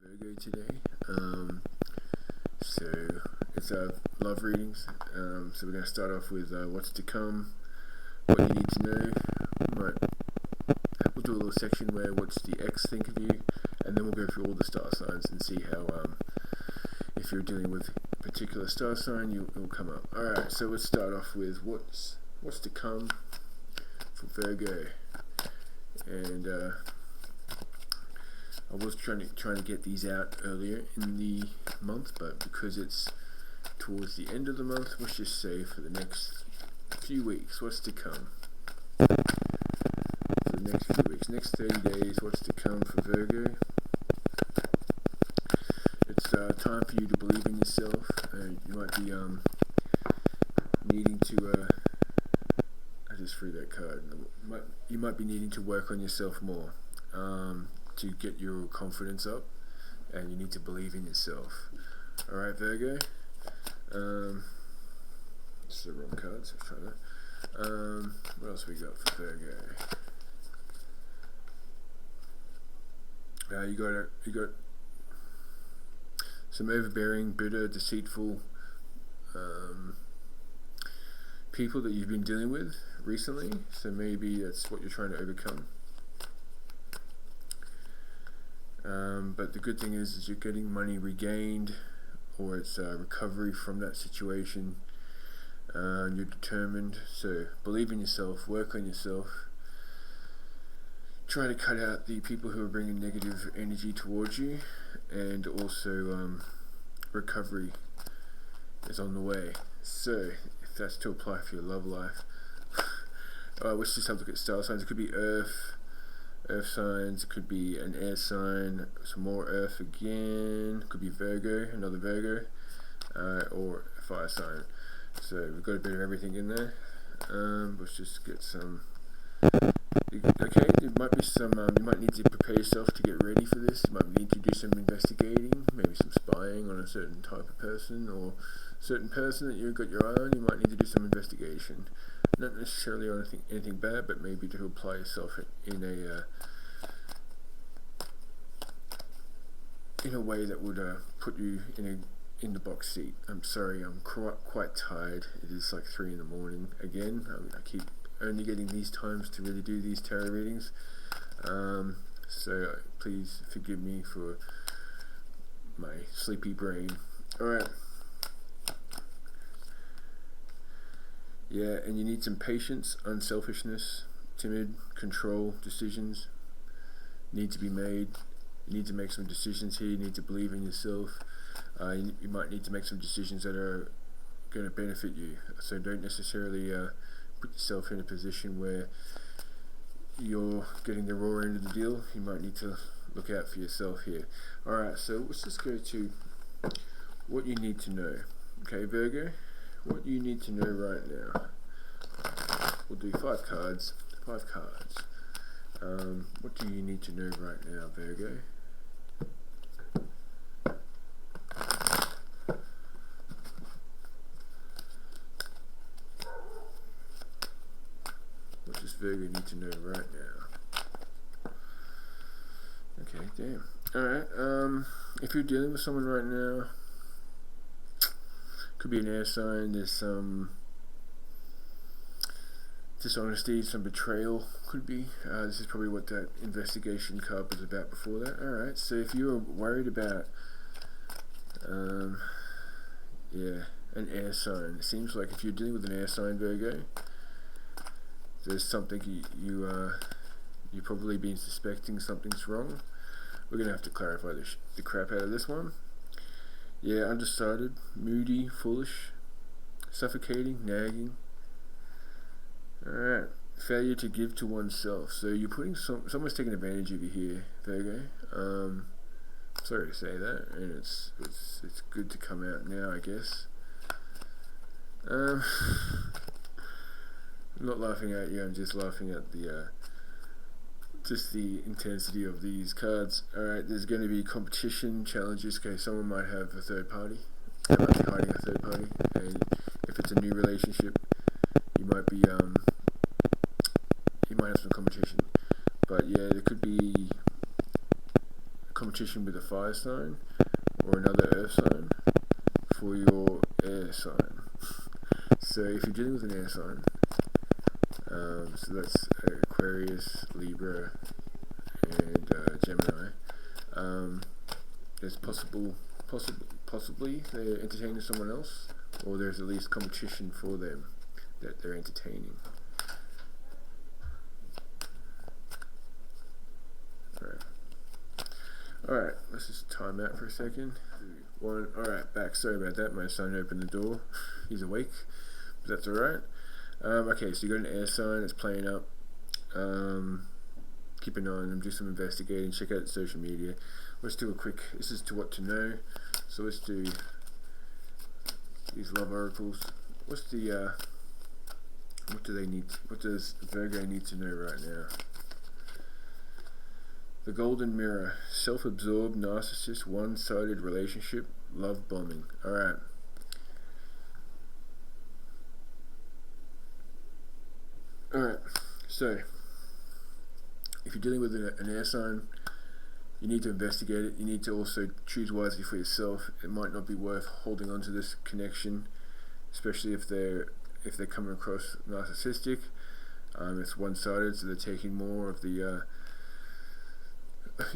Virgo today. So it's love readings. So we're going to start off with what's to come, what you need to know. We'll do a little section where what's the ex think of you, and then we'll go through all the star signs and see how if you're dealing with a particular star sign, it will come up. All right. So let's start off with what's to come for Virgo, and I was trying to get these out earlier in the month, but because it's towards the end of the month, let's just say for the next few weeks, what's to come. For the next few weeks, next 30 days, what's to come for Virgo. It's time for you to believe in yourself. You might be needing to, I just threw that card. You might be needing to work on yourself more. To get your confidence up, and you need to believe in yourself. Alright, Virgo. It's the wrong cards. Let's try that. What else we got for Virgo? You got some overbearing, bitter, deceitful people that you've been dealing with recently. So maybe that's what you're trying to overcome. But the good thing is you're getting money regained, or it's recovery from that situation. You're determined, so believe in yourself, work on yourself. Try to cut out the people who are bringing negative energy towards you, and also recovery is on the way. So if that's to apply for your love life, let's just have a look at star signs. It could be earth signs, it could be an air sign, some more earth again, could be Virgo, another Virgo, or a fire sign. So we've got a bit of everything in there. Let's just get some. Okay, there might be some, you might need to prepare yourself to get ready for this. You might need to do some investigating, maybe some spying on a certain type of person, or certain person that you've got your eye on. You might need to do some investigation. Not necessarily on anything bad, but maybe to apply yourself in a way that would put you in the box seat. I'm sorry, I'm quite tired. It is like 3 in the morning again. I keep only getting these times to really do these tarot readings. So please forgive me for my sleepy brain. Alright. Yeah, and you need some patience, unselfishness, timid, control, decisions need to be made. You need to make some decisions here. You need to believe in yourself. You might need to make some decisions that are going to benefit you. So don't necessarily put yourself in a position where you're getting the raw end of the deal. You might need to look out for yourself here. Alright, so let's just go to what you need to know. Okay, Virgo? What you need to know right now. We'll do 5 cards. What do you need to know right now, Virgo? What does Virgo need to know right now? Okay, damn. Alright, if you're dealing with someone right now, could be an air sign, there's some dishonesty, some betrayal, could be. This is probably what that investigation card was about before that. Alright, so if you're worried about, an air sign, it seems like if you're dealing with an air sign, Virgo, there's something you've probably been suspecting something's wrong. We're going to have to clarify the crap out of this one. Yeah, undecided, moody, foolish, suffocating, nagging. Alright, failure to give to oneself. So you're putting someone's taking advantage of you here, Virgo. Sorry to say that, and it's good to come out now, I guess. I'm not laughing at you. I'm just laughing at the intensity of these cards. Alright, there's going to be competition, challenges. Okay, someone might have a third party. They might be hiding a third party, and if it's a new relationship, you might be you might have some competition. But yeah, there could be competition with a fire sign or another earth sign for your air sign. So if you're dealing with an air sign, so that's Aquarius, Libra, and Gemini, there's possibly they're entertaining someone else, or there's at least competition for them that they're entertaining. Alright, let's just time out for a second. Alright, back. Sorry about that, my son opened the door. He's awake, but that's alright. Okay, so you got an air sign that's playing up. Keep an eye on them, do some investigating, check out social media. Let's do a quick, this is to what to know. So let's do these love oracles. What does Virgo need to know right now? The Golden Mirror, self-absorbed, narcissist, one-sided relationship, love bombing. Alright. Alright, so if you're dealing with an air sign, you need to investigate it. You need to also choose wisely for yourself. It might not be worth holding on to this connection, especially if they're coming across narcissistic. It's one-sided, so they're taking more of the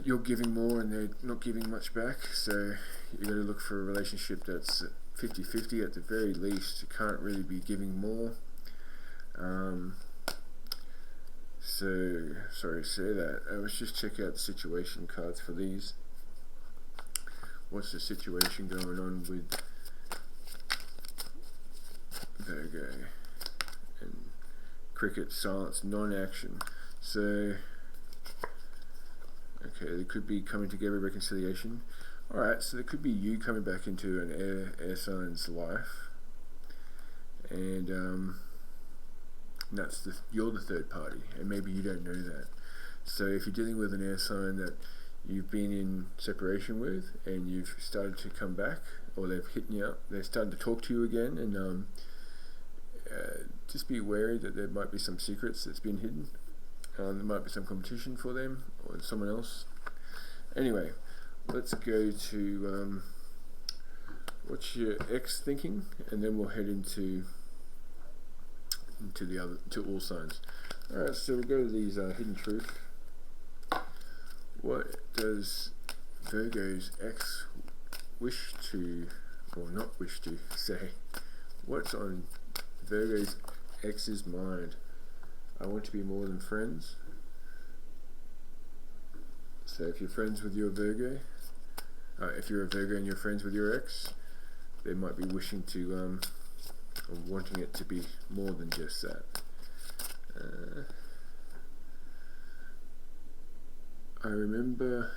you're giving more and they're not giving much back, so you got to look for a relationship that's 50-50 at the very least. You can't really be giving more. So sorry to say that. Let's just check out the situation cards for these. What's the situation going on with Virgo? And cricket, silence, non-action. So okay, they could be coming together, reconciliation. Alright, so there could be you coming back into an air sign's life, and you're the third party, and maybe you don't know that. So if you're dealing with an air sign that you've been in separation with, and you've started to come back, or they've hit you up, they're starting to talk to you again, and just be wary that there might be some secrets that's been hidden. There might be some competition for them or someone else. Anyway, let's go to what's your ex thinking, and then we'll head into all signs. Alright, so we'll go to these hidden truth. What does Virgo's ex wish to, or not wish to, say? What's on Virgo's ex's mind? I want to be more than friends. So if you're friends with your Virgo, if you're a Virgo and you're friends with your ex, they might be wishing to, or wanting it to be more than just that. I remember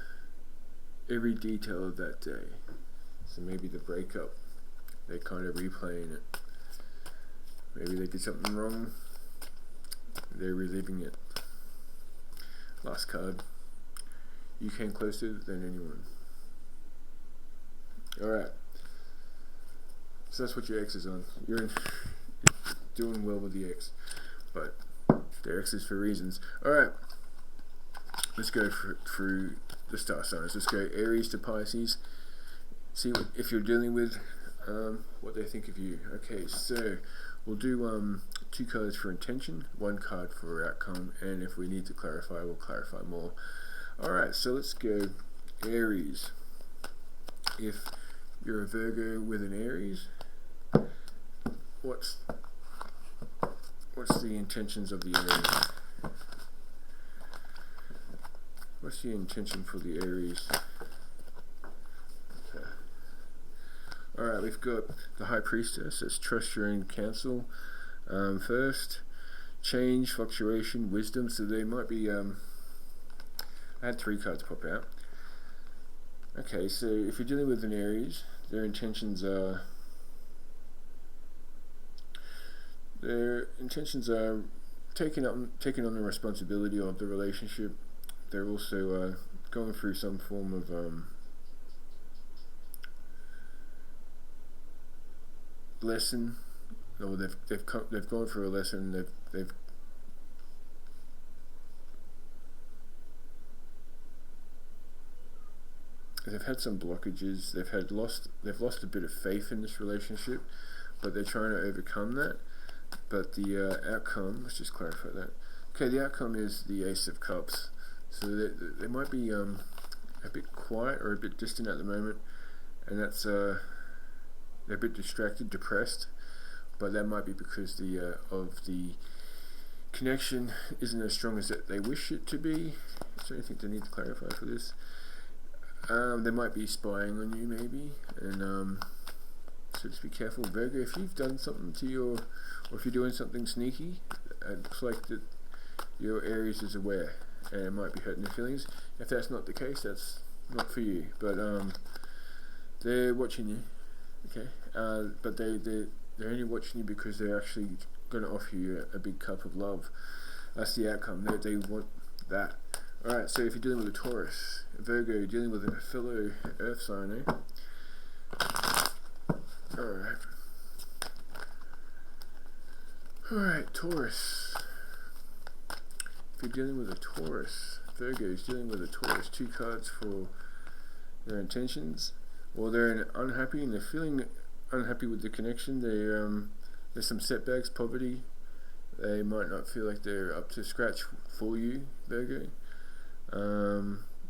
every detail of that day. So maybe the breakup, they're kind of replaying it. Maybe they did something wrong, they're reliving it. Last card. You came closer than anyone. Alright. So that's what your ex is on. You're doing well with the ex. But they're exes for reasons. Alright. Let's go through the star signs. Let's go Aries to Pisces. See if you're dealing with what they think of you. Okay, so we'll do 2 cards for intention, 1 card for outcome, and if we need to clarify, we'll clarify more. Alright, so let's go Aries. If you're a Virgo with an Aries, what's the intentions of the Aries? What's the intention for the Aries? Okay. Alright, we've got the High Priestess. Let's trust your own counsel. First, change, fluctuation, wisdom. So they might be I had 3 cards pop out. Okay, so if you're dealing with an Aries, their intentions are taking on the responsibility of the relationship. They're also going through some form of lesson, or they've gone through a lesson. They've they've had some blockages. They've lost a bit of faith in this relationship, but they're trying to overcome that. But the outcome, let's just clarify that. Okay, the outcome is the Ace of Cups. So they might be a bit quiet or a bit distant at the moment, and that's they're a bit distracted, depressed. But that might be because of the connection isn't as strong as they wish it to be. Is there anything they need to clarify for this? They might be spying on you, maybe, and so just be careful, Virgo. If you've done something to or if you're doing something sneaky, it looks like that your Aries is aware, and it might be hurting their feelings. If that's not the case, that's not for you. But they're watching you, okay? But they're only watching you because they're actually going to offer you a big cup of love. That's the outcome. They want that. Alright, so if you're dealing with a Taurus, Virgo, you're dealing with a fellow earth sign, eh? Alright, Taurus. If you're dealing with a Taurus, Virgo is dealing with a Taurus. 2 cards for their intentions. Well, they're unhappy and they're feeling unhappy with the connection. There's some setbacks, poverty. They might not feel like they're up to scratch for you, Virgo.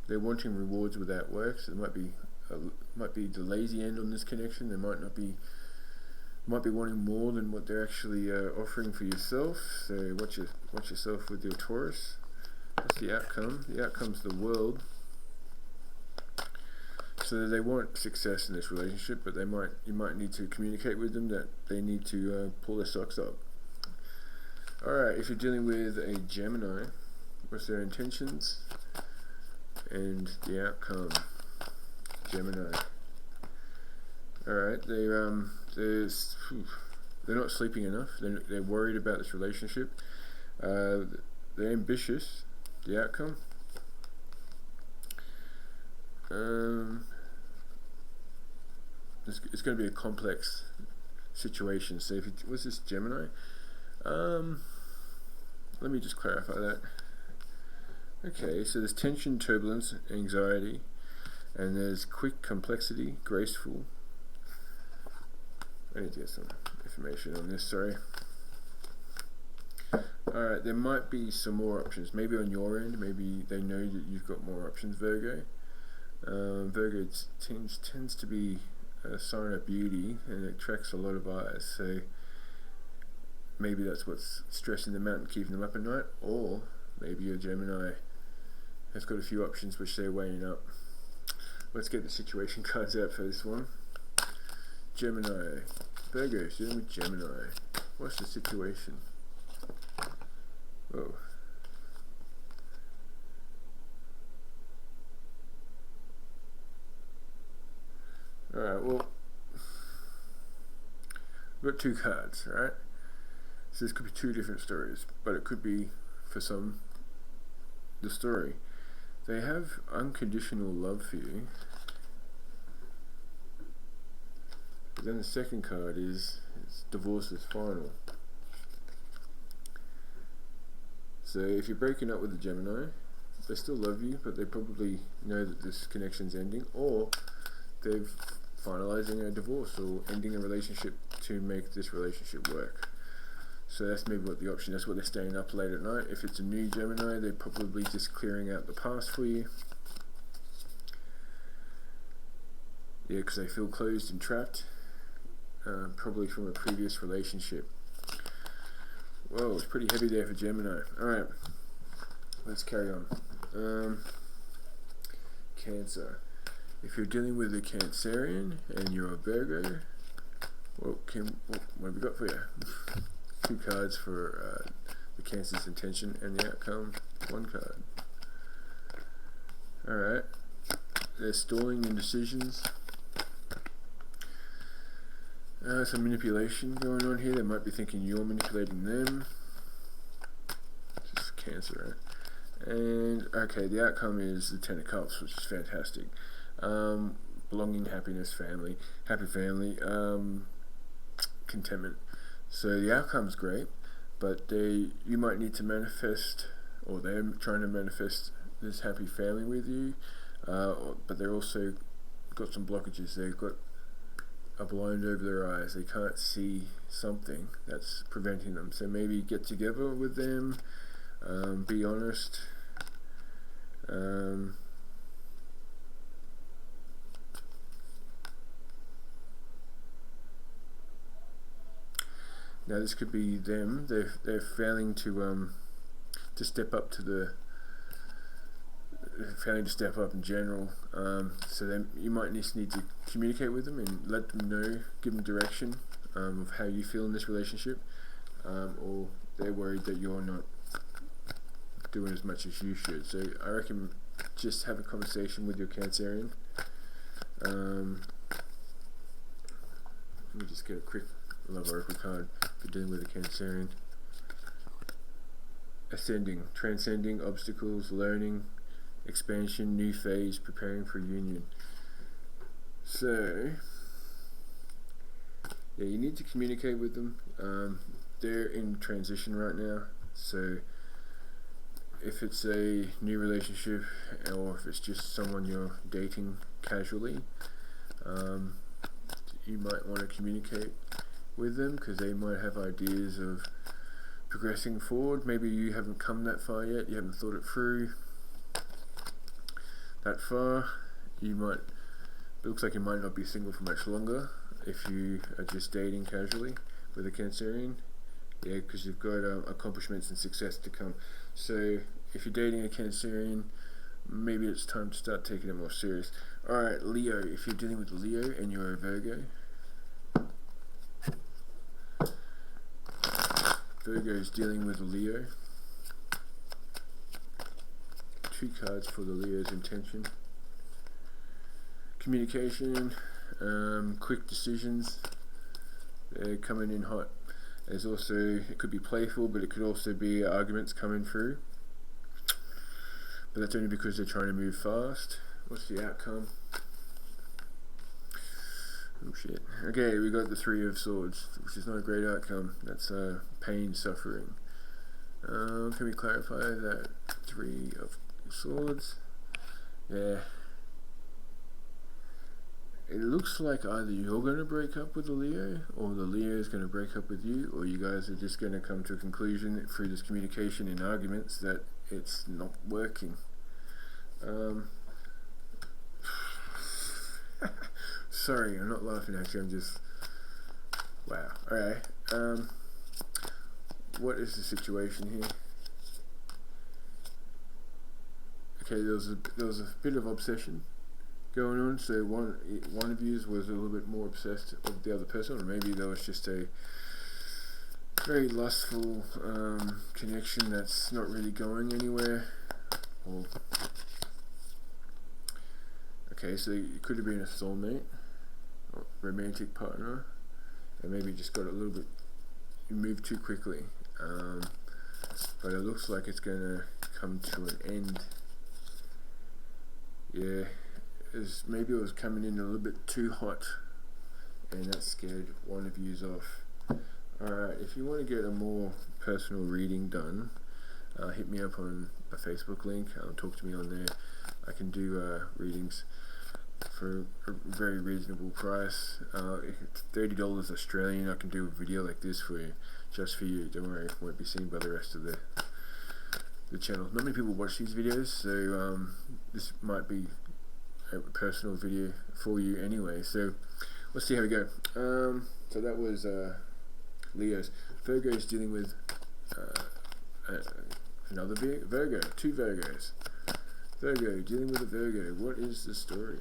They're wanting rewards without work, so there might be the lazy end on this connection. They might be wanting more than what they're actually offering for yourself. So watch yourself with your Taurus. That's the outcome. The outcome's the World. So they want success in this relationship, but you might need to communicate with them that they need to pull their socks up. Alright, if you're dealing with a Gemini, what's their intentions and the outcome? Gemini. Alright, they're not sleeping enough. They're worried about this relationship. They're ambitious. The outcome. It's going to be a complex situation. So if was this Gemini? Let me just clarify that. Okay, so there's tension, turbulence, anxiety, and there's quick, complexity, graceful. I need to get some information on this, sorry. Alright, there might be some more options. Maybe on your end, maybe they know that you've got more options, Virgo. Virgo tends to be a sign of beauty, and it attracts a lot of eyes, so maybe that's what's stressing them out and keeping them up at night, or maybe your Gemini has got a few options which they're weighing up. Let's get the situation cards out for this one. Gemini. Virgo, dealing with Gemini. What's the situation? Whoa. Alright, well, we've got 2 cards, right? So this could be 2 different stories, but it could be, for some, the story. They have unconditional love for you, but then the second card is divorce is final. So if you're breaking up with a Gemini, they still love you, but they probably know that this connection's ending, or they're finalizing a divorce or ending a relationship to make this relationship work. So that's maybe what the option is. That's what they're staying up late at night. If it's a new Gemini, they're probably just clearing out the past for you. Yeah, because they feel closed and trapped, probably from a previous relationship. Whoa, it's pretty heavy there for Gemini. Alright, let's carry on. Cancer. If you're dealing with a Cancerian and you're a Virgo, what have we got for you? 2 cards for the Cancer's intention and the outcome. 1 card. Alright. There's stalling indecisions. Some manipulation going on here. They might be thinking you're manipulating them. This is Cancer, right? And, okay, the outcome is the 10 of Cups, which is fantastic. Belonging, happiness, family. Happy family. Contentment. So the outcome's great, but you might need to manifest, or they're trying to manifest this happy family with you. but they're also got some blockages. They've got a blind over their eyes. They can't see something that's preventing them. So maybe get together with them, be honest. Now this could be them. They're failing to step up to the. Failing to step up in general. So then you might just need to communicate with them and let them know, give them direction of how you feel in this relationship, or they're worried that you're not doing as much as you should. So I reckon just have a conversation with your Cancerian. Let me just get a quick love oracle card for dealing with a Cancerian. Ascending, transcending obstacles, learning, expansion, new phase, preparing for union. So yeah, you need to communicate with them. They're in transition right now, so if it's a new relationship or if it's just someone you're dating casually, you might want to communicate with them because they might have ideas of progressing forward. Maybe you haven't come that far yet, you haven't thought it through that far. It looks like you might not be single for much longer if you are just dating casually with a Cancerian. Yeah, because you've got accomplishments and success to come. So if you're dating a Cancerian, maybe it's time to start taking it more serious. Alright, Leo, if you're dealing with Leo and you're a Virgo, Virgo is dealing with a Leo. 2 cards for the Leo's intention. Communication, quick decisions, they're coming in hot. There's also, it could be playful, but it could also be arguments coming through. But that's only because they're trying to move fast. What's the outcome? Oh shit. Okay, we got the 3 of Swords, which is not a great outcome. That's pain, suffering. Can we clarify that 3 of Swords? Yeah. It looks like either you're going to break up with the Leo, or the Leo is going to break up with you, or you guys are just going to come to a conclusion through this communication and arguments that it's not working. Sorry, I'm not laughing actually, I'm just... Wow. Alright. What is the situation here? Okay, there was a bit of obsession going on, so one of you was a little bit more obsessed with the other person, or maybe there was just a very lustful connection that's not really going anywhere. Or okay, so it could have been a soulmate or romantic partner, and maybe just got a little bit, you moved too quickly, but it looks like it's going to come to an end. Yeah, maybe it was coming in a little bit too hot, and that scared one of yous off. Alright, if you want to get a more personal reading done, hit me up on a Facebook link, talk to me on there. I can do readings for a very reasonable price. $30 Australian. I can do a video like this for you, just for you. Don't worry, it won't be seen by the rest of the channel. Not many people watch these videos, so this might be a personal video for you anyway. So let's see how we go. So that was Leo's. Virgo is dealing with another Virgo, 2 Virgos. Virgo dealing with a Virgo. What is the story?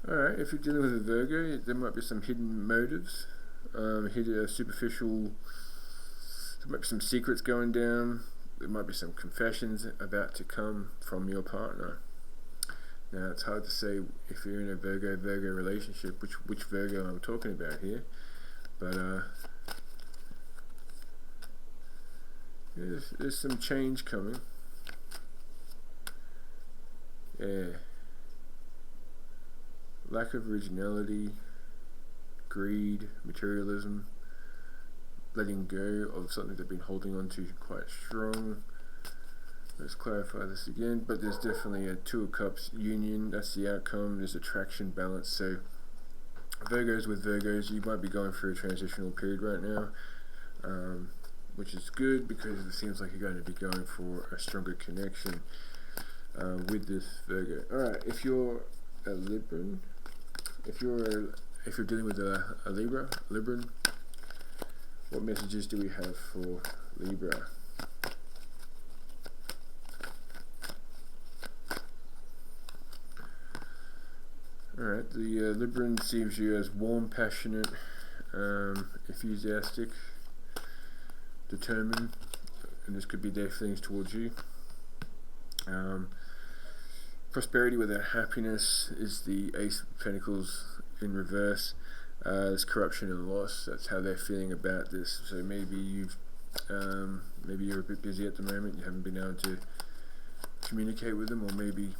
Alright, if you're dealing with a Virgo, there might be some hidden motives, hidden superficial, there might be some secrets going down, there might be some confessions about to come from your partner. Now it's hard to say if you're in a Virgo relationship, which Virgo I'm talking about here, but there's some change coming. Yeah. Lack of originality, greed, materialism, letting go of something they've been holding on to quite strong. Let's clarify this again, but there's definitely a Two of Cups union. That's the outcome. There's attraction, balance. So Virgos with Virgos, you might be going through a transitional period right now, which is good because it seems like you're going to be going for a stronger connection with this Virgo. Alright, if you're a Libran, if you're dealing with a Libran, what messages do we have for Libra? Alright, the Libran sees you as warm, passionate, enthusiastic, determined, and this could be their feelings towards you. Prosperity without happiness is the Ace of Pentacles in reverse. There's corruption and loss. That's how they're feeling about this. So maybe maybe you're a bit busy at the moment. You haven't been able to communicate with them, or maybe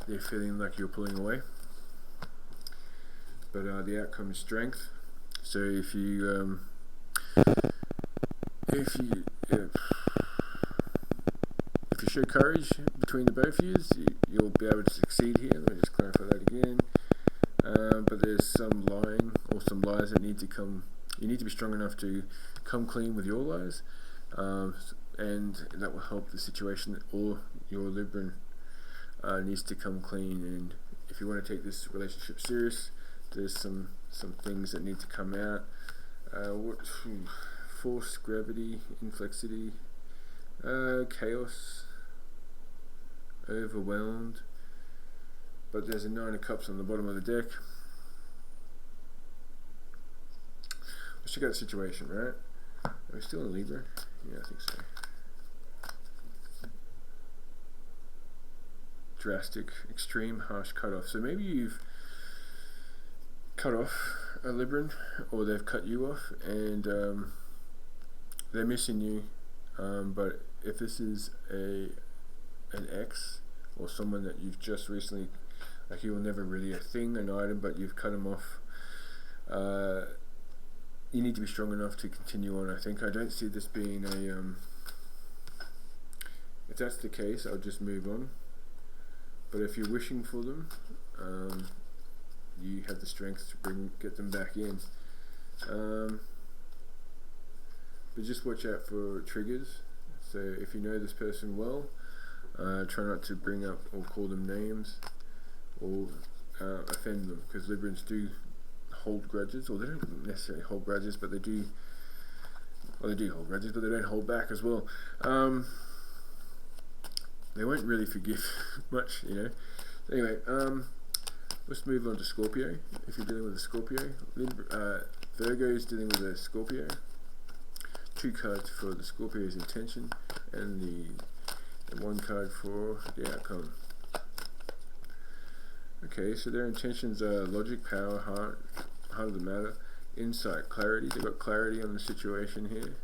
they're feeling like you're pulling away. But the outcome is strength. So if you show courage between the both of you, you'll be able to succeed here. Let me just clarify that again. But there's some lying or some lies that need to come. You need to be strong enough to come clean with your lies, and that will help the situation. Or your Libran needs to come clean. And if you want to take this relationship serious, there's some things that need to come out. Force, gravity, inflexity, chaos, overwhelmed. But there's a Nine of Cups on the bottom of the deck. Let's check out the situation, right? Are we still in Libra? Yeah, I think so. Drastic, extreme, harsh cutoff. So maybe you've cut off a Libran, or they've cut you off, and they're missing you. But if this is an ex, or someone that you've just recently, like you were never really a thing, an item, but you've cut them off, you need to be strong enough to continue on. I think I don't see this being a if that's the case, I'll just move on. But if you're wishing for them, you have the strength to get them back in. But just watch out for triggers. So if you know this person well, try not to bring up or call them names or offend them, because Librans do hold grudges, or they don't necessarily hold grudges, but they do. Well, they do hold grudges, but they don't hold back as well. They won't really forgive much, you know. Anyway, let's move on to Scorpio. If you're dealing with a Scorpio, Virgo is dealing with a Scorpio. 2 cards for the Scorpio's intention, and one card for the outcome. Okay, so their intentions are logic, power, heart of the matter, insight, clarity. They've got clarity on the situation here.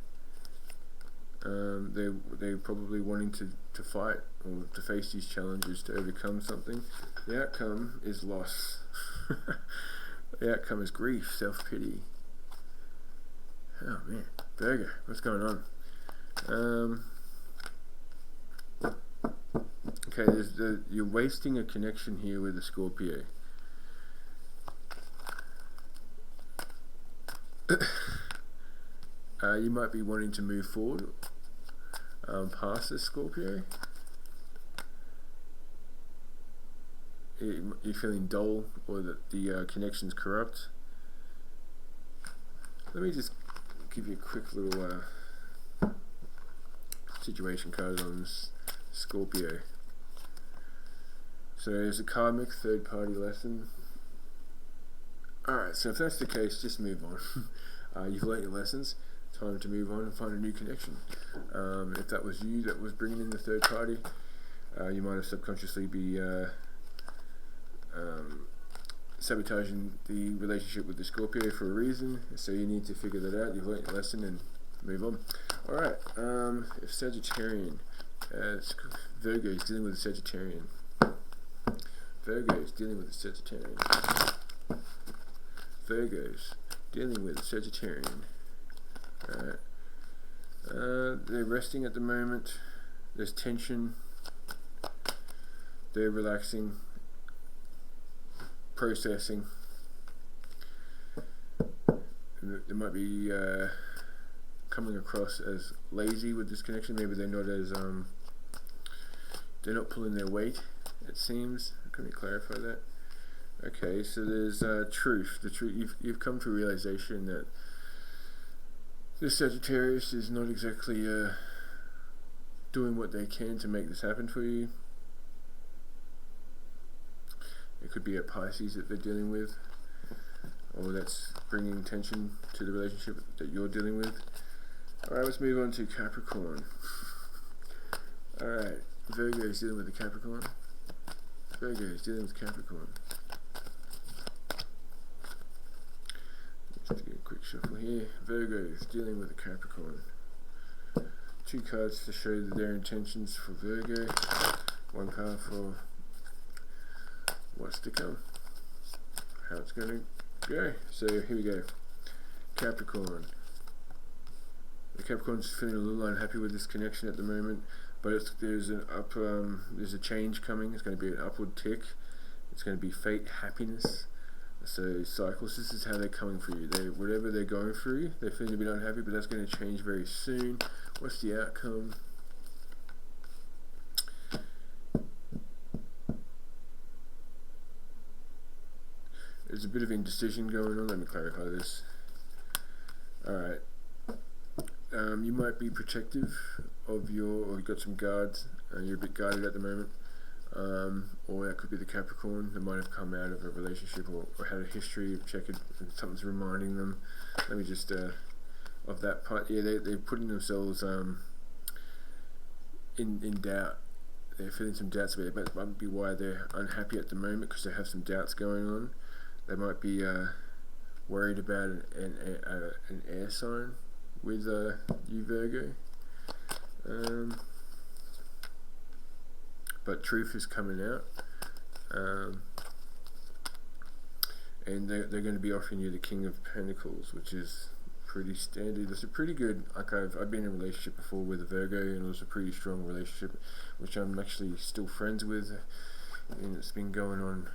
They're probably wanting to fight or to face these challenges, to overcome something. The outcome is loss. The outcome is grief, self-pity. Oh man, Virgo, what's going on? Okay, you're wasting a connection here with the Scorpio. You might be wanting to move forward past the Scorpio. You're feeling dull, or that the connection's corrupt. Let me just give you a quick little situation card on this Scorpio. So there's a karmic third party lesson. Alright, so if that's the case, just move on. You've learnt your lessons. Time to move on and find a new connection. If that was you that was bringing in the third party, you might have subconsciously be sabotaging the relationship with the Scorpio for a reason. So you need to figure that out. You've learnt your lesson and move on. Alright, if Sagittarian, Virgo is dealing with a Sagittarian. Virgo's dealing with a Sagittarian. Virgo's dealing with a Sagittarian. Alright. They're resting at the moment. There's tension. They're relaxing, processing. They might be coming across as lazy with this connection. Maybe they're not as they're not pulling their weight, it seems. Can we clarify that? Okay, so there's truth. The truth. You've come to a realization that this Sagittarius is not exactly doing what they can to make this happen for you. It could be a Pisces that they're dealing with, or that's bringing tension to the relationship that you're dealing with. Alright, let's move on to Capricorn. Alright, Virgo is dealing with the Capricorn. Virgo is dealing with Capricorn. Let's do a quick shuffle here. Virgo is dealing with the Capricorn. 2 cards to show their intentions for Virgo. 1 card for what's to come. How it's going to go. So here we go. Capricorn. The Capricorn's feeling a little unhappy with this connection at the moment, but there's a change coming. It's going to be an upward tick. It's going to be fate, happiness. So cycles. This is how they're coming for you. Whatever they're going through, they're feeling a bit unhappy, but that's going to change very soon. What's the outcome? There's a bit of indecision going on. Let me clarify this. Alright. You might be protective of or you've got some guards, you're a bit guarded at the moment. Or that could be the Capricorn that might have come out of a relationship or had a history of checking, something's reminding them. Let me just, of that part, yeah, they're putting themselves in doubt. They're feeling some doubts about it, but it might be why they're unhappy at the moment, because they have some doubts going on. They might be worried about an air sign with you, Virgo. But truth is coming out, and they're going to be offering you the King of Pentacles, which is pretty standard. It's a pretty good, like I've been in a relationship before with a Virgo, and it was a pretty strong relationship, which I'm actually still friends with, and it's been going on.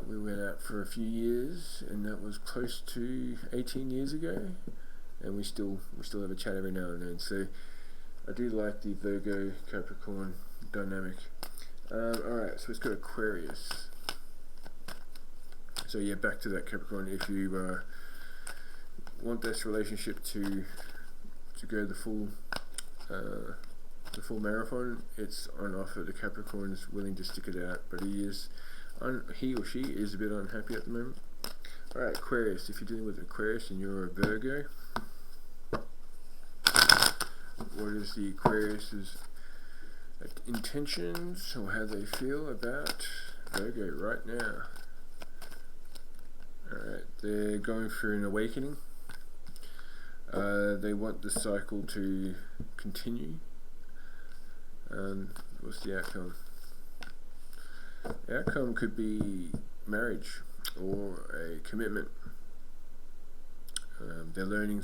We went out for a few years, and that was close to 18 years ago, and we still have a chat every now and then. So I do like the Virgo Capricorn dynamic. Alright, so it's got Aquarius. So yeah, back to that Capricorn. If you want this relationship to go the full marathon, it's on offer. The Capricorn is willing to stick it out, but he or she is a bit unhappy at the moment. Alright, Aquarius. If you're dealing with Aquarius and you're a Virgo, what is the Aquarius's intentions, or how they feel about Virgo right now? Alright, they're going through an awakening. They want the cycle to continue. What's the outcome? The outcome could be marriage or a commitment. They're learning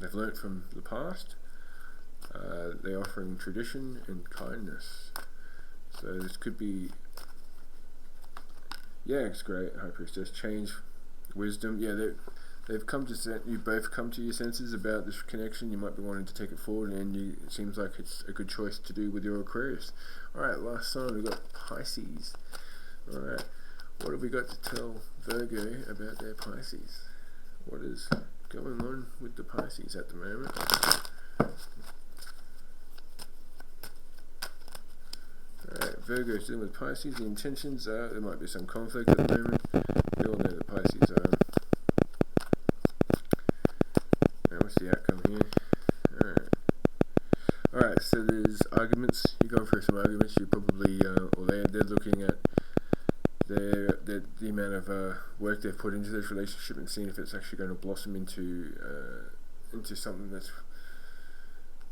they've learnt from the past. They're offering tradition and kindness. So this could be, yeah, it's great. High Priestess, change, wisdom. Yeah, they've come to you both come to your senses about this connection. You might be wanting to take it forward, and it seems like it's a good choice to do with your Aquarius. Alright, last sign we've got Pisces. Alright, what have we got to tell Virgo about their Pisces? What is going on with the Pisces at the moment? Alright, Virgo is dealing with Pisces. The intentions are, there might be some conflict at the moment. We all know that Pisces are. Now, what's the outcome here? Alright, so there's arguments. You're going through some arguments. You probably, or they're looking at the amount of work they've put into this relationship and seeing if it's actually going to blossom into something that's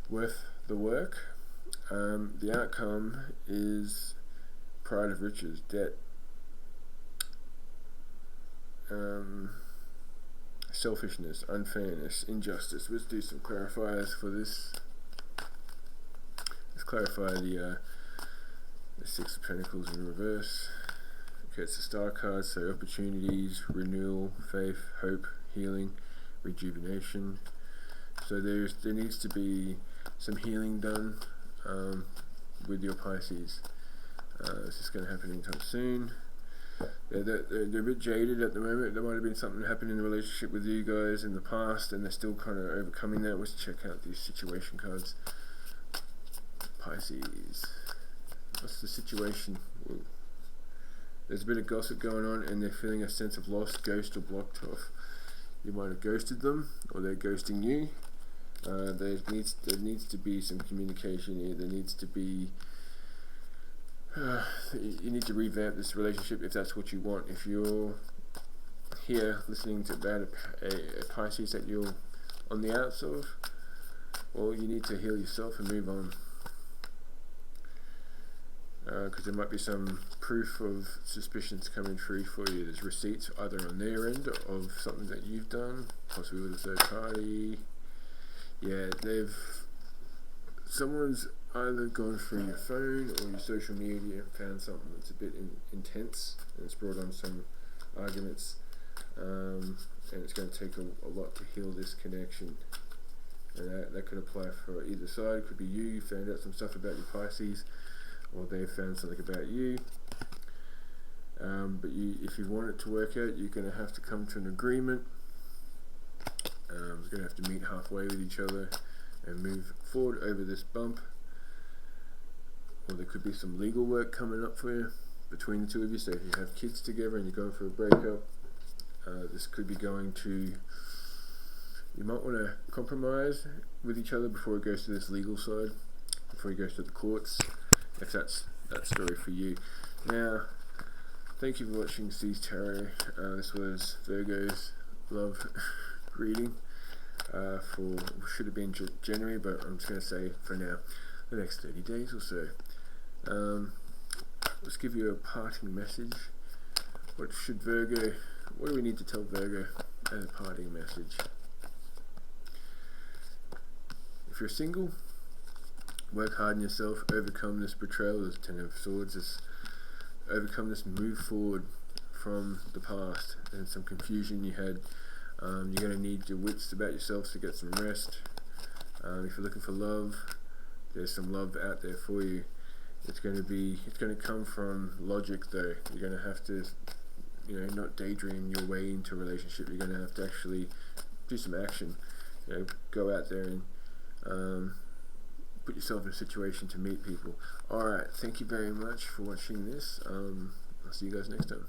worth the work. The outcome is pride of riches, debt. selfishness, unfairness, injustice. Let's do some clarifiers for this. Let's clarify the Six of Pentacles in reverse. Okay, it's the Star card, so opportunities, renewal, faith, hope, healing, rejuvenation. So there needs to be some healing done with your Pisces. This is going to happen anytime soon. They're a bit jaded at the moment. There might have been something happened in the relationship with you guys in the past, and they're still kind of overcoming that. Let's check out these situation cards. Pisces. What's the situation? Well, there's a bit of gossip going on, and they're feeling a sense of lost, ghost, or blocked off. You might have ghosted them, or they're ghosting you. There needs to be some communication here. There needs to be you need to revamp this relationship if that's what you want. If you're here listening to about a Pisces that you're on the outs of, well, you need to heal yourself and move on. Because there might be some proof of suspicions coming through for you. There's receipts either on their end of something that you've done, possibly with a third party. Yeah, someone's either gone through your phone or your social media and found something that's a bit intense, and it's brought on some arguments, and it's going to take a lot to heal this connection. And that could apply for either side. It could be you found out some stuff about your Pisces, or they found something about you. But if you want it to work out, you're going to have to come to an agreement. You're going to have to meet halfway with each other and move forward over this bump. Or there could be some legal work coming up for you between the two of you. So if you have kids together and you're going for a breakup, this could be going to... You might want to compromise with each other before it goes to this legal side, before it goes to the courts, if that's that story for you. Now, thank you for watching C's Tarot. This was Virgo's love reading for, should have been January, but I'm just going to say for now, the next 30 days or so. Let's give you a parting message. What do we need to tell Virgo as a parting message? If you're single, work hard on yourself, overcome this betrayal, this Ten of Swords, overcome this, move forward from the past and some confusion you had. You're going to need your wits about yourself to get some rest. If you're looking for love, there's some love out there for you. It's going to come from logic though. You're going to have to, not daydream your way into a relationship. You're going to have to actually do some action. Go out there and put yourself in a situation to meet people. Alright, thank you very much for watching this. I'll see you guys next time.